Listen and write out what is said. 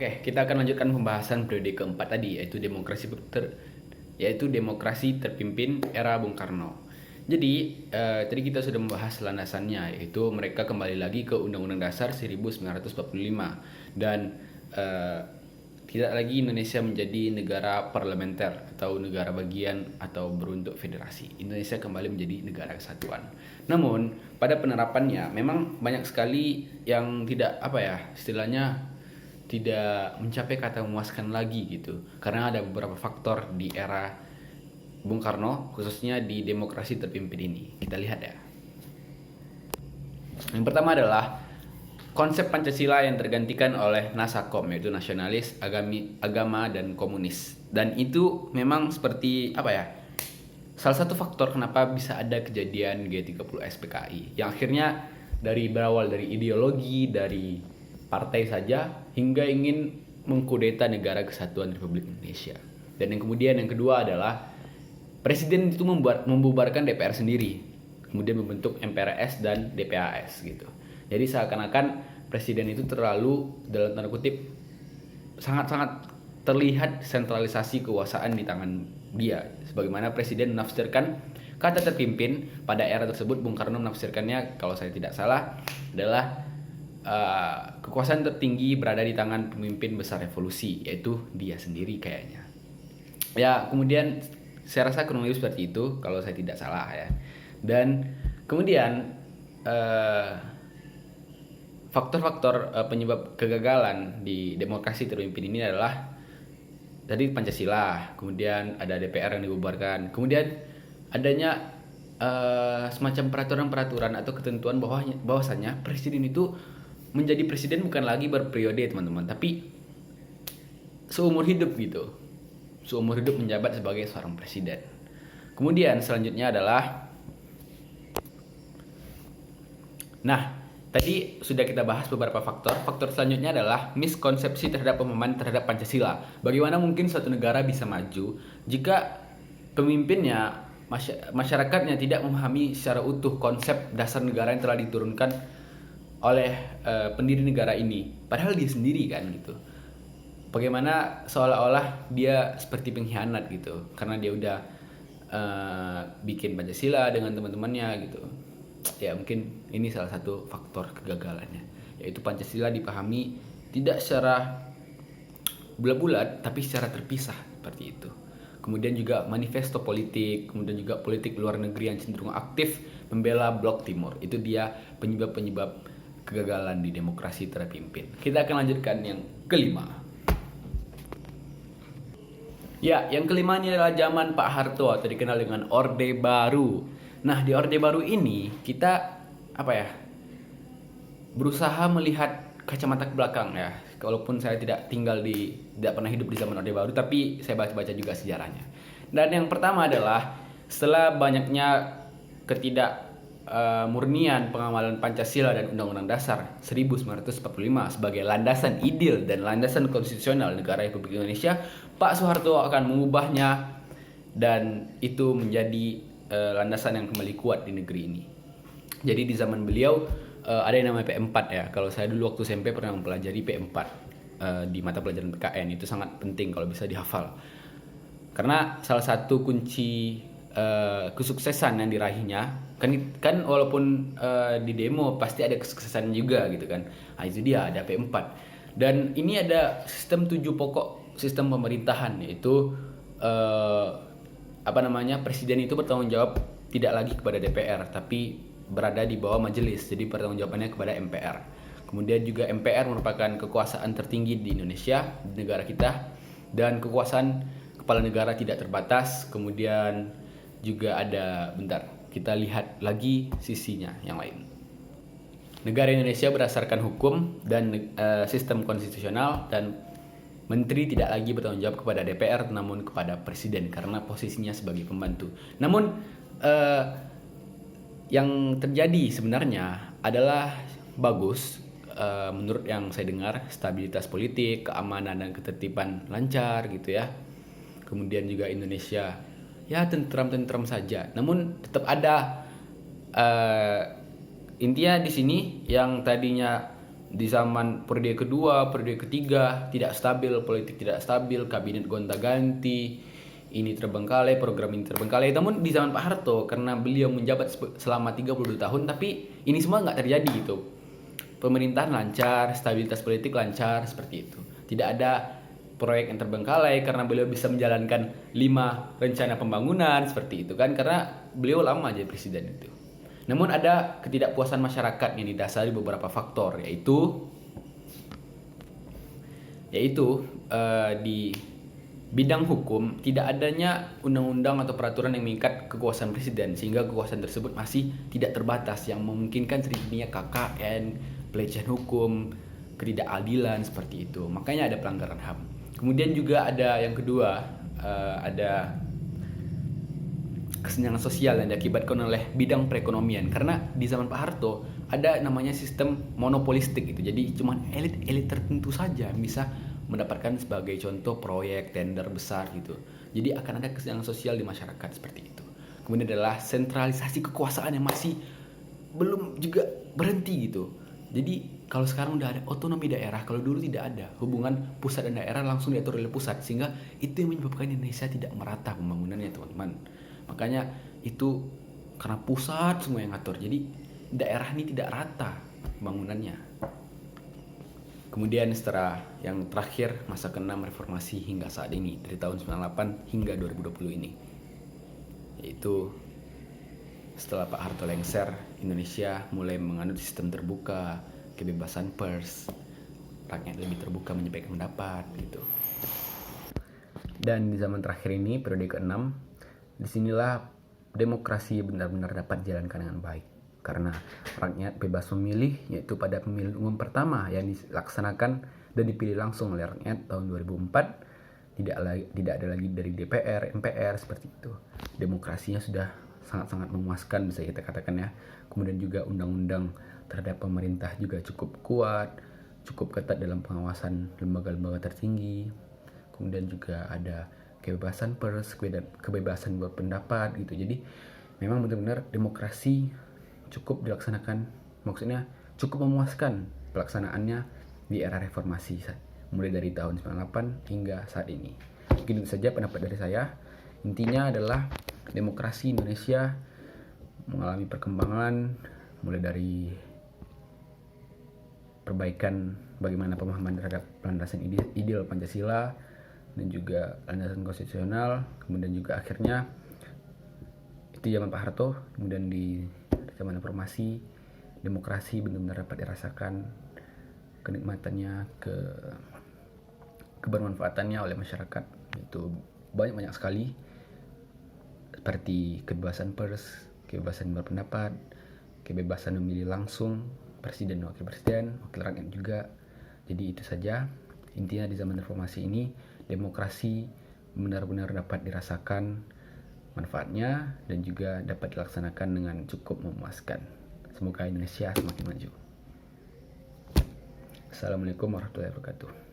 Oke, kita akan lanjutkan pembahasan periode keempat tadi, yaitu demokrasi terpimpin era Bung Karno. Jadi, tadi kita sudah membahas landasannya, yaitu mereka kembali lagi ke Undang-Undang Dasar 1945 dan tidak lagi Indonesia menjadi negara parlementer atau negara bagian atau berbentuk federasi. Indonesia kembali menjadi negara kesatuan. Namun, pada penerapannya memang banyak sekali yang tidak istilahnya tidak mencapai kata memuaskan lagi gitu. Karena ada beberapa faktor di era Bung Karno, khususnya di demokrasi terpimpin ini. Kita lihat ya. Yang pertama adalah konsep Pancasila yang tergantikan oleh Nasakom, yaitu nasionalis, agama, dan komunis. Dan itu memang seperti salah satu faktor kenapa bisa ada kejadian G30 SPKI yang akhirnya berawal dari ideologi, dari partai saja hingga ingin mengkudeta negara kesatuan Republik Indonesia. Dan yang kedua adalah presiden itu membubarkan DPR sendiri, kemudian membentuk MPRS dan DPAS gitu. Jadi seakan-akan presiden itu terlalu, dalam tanda kutip, sangat-sangat terlihat sentralisasi kekuasaan di tangan dia. Sebagaimana presiden menafsirkan kata terpimpin pada era tersebut, Bung Karno menafsirkannya, kalau saya tidak salah, adalah kekuasaan tertinggi berada di tangan pemimpin besar revolusi, yaitu dia sendiri kayaknya. Ya, kemudian saya rasa kurang lebih seperti itu kalau saya tidak salah ya. Dan kemudian faktor-faktor penyebab kegagalan di demokrasi terpimpin ini adalah tadi Pancasila, kemudian ada DPR yang dibubarkan, kemudian adanya semacam peraturan-peraturan atau ketentuan bahwasanya presiden itu menjadi presiden bukan lagi berperiode, teman-teman, tapi seumur hidup gitu. Seumur hidup menjabat sebagai seorang presiden. Kemudian selanjutnya adalah, tadi sudah kita bahas beberapa faktor. Faktor selanjutnya adalah miskonsepsi terhadap pemahaman terhadap Pancasila. Bagaimana mungkin suatu negara bisa maju jika pemimpinnya, masyarakatnya tidak memahami secara utuh konsep dasar negara yang telah diturunkan oleh pendiri negara ini, padahal dia sendiri kan gitu. Bagaimana seolah-olah dia seperti pengkhianat gitu, karena dia udah bikin Pancasila dengan teman-temannya gitu. Ya mungkin ini salah satu faktor kegagalannya, yaitu Pancasila dipahami tidak secara bulat-bulat tapi secara terpisah seperti itu. Kemudian juga manifesto politik, kemudian juga politik luar negeri yang cenderung aktif membela blok timur. Itu dia penyebab-penyebab kegagalan di demokrasi terpimpin. Kita akan lanjutkan yang kelima. Ya, yang kelima ini adalah zaman Pak Harto atau dikenal dengan Orde Baru. Nah, di Orde Baru ini kita berusaha melihat kacamata ke belakang ya. Walaupun saya tidak pernah hidup di zaman Orde Baru, tapi saya baca-baca juga sejarahnya. Dan yang pertama adalah setelah banyaknya murnian pengamalan Pancasila dan Undang-Undang Dasar 1945 sebagai landasan ideal dan landasan konstitusional negara Republik Indonesia, Pak Soeharto akan mengubahnya dan itu menjadi landasan yang kembali kuat di negeri ini. Jadi di zaman beliau ada yang namanya P4 ya. Kalau saya dulu waktu SMP pernah mempelajari P4 di mata pelajaran PKN, itu sangat penting kalau bisa dihafal. Karena salah satu kunci kesuksesan yang diraihnya kan walaupun di demo pasti ada kesuksesan juga gitu kan. Nah, itu dia ada P4. Dan ini ada sistem 7 pokok sistem pemerintahan, yaitu presiden itu bertanggung jawab tidak lagi kepada DPR tapi berada di bawah majelis. Jadi pertanggungjawabannya kepada MPR. Kemudian juga MPR merupakan kekuasaan tertinggi di Indonesia, di negara kita, dan kekuasaan kepala negara tidak terbatas. Kemudian juga ada, kita lihat lagi sisinya yang lain. Negara Indonesia berdasarkan hukum dan sistem konstitusional, dan menteri tidak lagi bertanggung jawab kepada DPR namun kepada presiden karena posisinya sebagai pembantu. Namun yang terjadi sebenarnya adalah bagus, menurut yang saya dengar, stabilitas politik, keamanan dan ketertiban lancar gitu ya. Kemudian juga Indonesia ya tentram-tentram saja. Namun tetap ada intinya di sini yang tadinya Di zaman periode kedua, periode ketiga tidak stabil, politik tidak stabil, kabinet gonta-ganti, ini terbengkalai, program ini terbengkalai. Namun di zaman Pak Harto, karena beliau menjabat selama 32 tahun, tapi ini semua nggak terjadi gitu. Pemerintahan lancar, stabilitas politik lancar, seperti itu. Tidak ada proyek yang terbengkalai karena beliau bisa menjalankan 5 rencana pembangunan, seperti itu kan. Karena beliau lama jadi presiden itu. Namun ada ketidakpuasan masyarakat yang didasari beberapa faktor, yaitu di bidang hukum tidak adanya undang-undang atau peraturan yang mengikat kekuasaan presiden, sehingga kekuasaan tersebut masih tidak terbatas yang memungkinkan terjadinya KKN, pelecehan hukum, ketidakadilan seperti itu. Makanya ada pelanggaran HAM. Kemudian juga ada yang kedua, ada kesenjangan sosial yang diakibatkan oleh bidang perekonomian, karena di zaman Pak Harto ada namanya sistem monopolistik gitu. Jadi cuma elit tertentu saja bisa mendapatkan sebagai contoh proyek tender besar gitu. Jadi akan ada kesenjangan sosial di masyarakat seperti itu. Kemudian adalah sentralisasi kekuasaan yang masih belum juga berhenti gitu. Jadi kalau sekarang udah ada otonomi daerah, kalau dulu tidak ada, hubungan pusat dan daerah langsung diatur oleh pusat, sehingga itu yang menyebabkan Indonesia tidak merata pembangunannya, teman-teman. Makanya itu karena pusat semua yang ngatur, jadi daerah ini tidak rata pembangunannya. Kemudian setelah yang terakhir, masa ke-6 reformasi hingga saat ini, dari tahun 98 hingga 2020 ini, yaitu setelah Pak Harto lengser, Indonesia mulai menganut sistem terbuka, kebebasan pers, rakyat lebih terbuka menyampaikan pendapat gitu. Dan di zaman terakhir ini, periode ke-6, disinilah demokrasi benar-benar dapat dijalankan dengan baik, karena rakyat bebas memilih, yaitu pada pemilihan umum pertama yang dilaksanakan dan dipilih langsung oleh rakyat tahun 2004. Tidak ada lagi dari DPR, MPR seperti itu. Demokrasinya sudah sangat-sangat memuaskan, bisa kita katakan ya. Kemudian juga undang-undang terhadap pemerintah juga cukup kuat, cukup ketat dalam pengawasan lembaga-lembaga tertinggi. Kemudian juga ada kebebasan pers, kebebasan berpendapat gitu. Jadi memang benar-benar demokrasi cukup dilaksanakan, maksudnya cukup memuaskan pelaksanaannya di era reformasi, mulai dari tahun 98 hingga saat ini. Mungkin itu saja pendapat dari saya. Intinya adalah demokrasi Indonesia mengalami perkembangan, mulai dari perbaikan bagaimana pemahaman terhadap landasan ideal Pancasila dan juga landasan konstitusional. Kemudian juga akhirnya itu zaman Pak Harto. Kemudian di zaman reformasi, demokrasi benar-benar dapat dirasakan kenikmatannya, kebermanfaatannya oleh masyarakat. Itu banyak sekali, seperti kebebasan pers, kebebasan berpendapat, kebebasan memilih langsung presiden dan wakil presiden, wakil rakyat juga. Jadi itu saja intinya di zaman reformasi ini, demokrasi benar-benar dapat dirasakan manfaatnya dan juga dapat dilaksanakan dengan cukup memuaskan. Semoga Indonesia semakin maju. Assalamualaikum warahmatullahi wabarakatuh.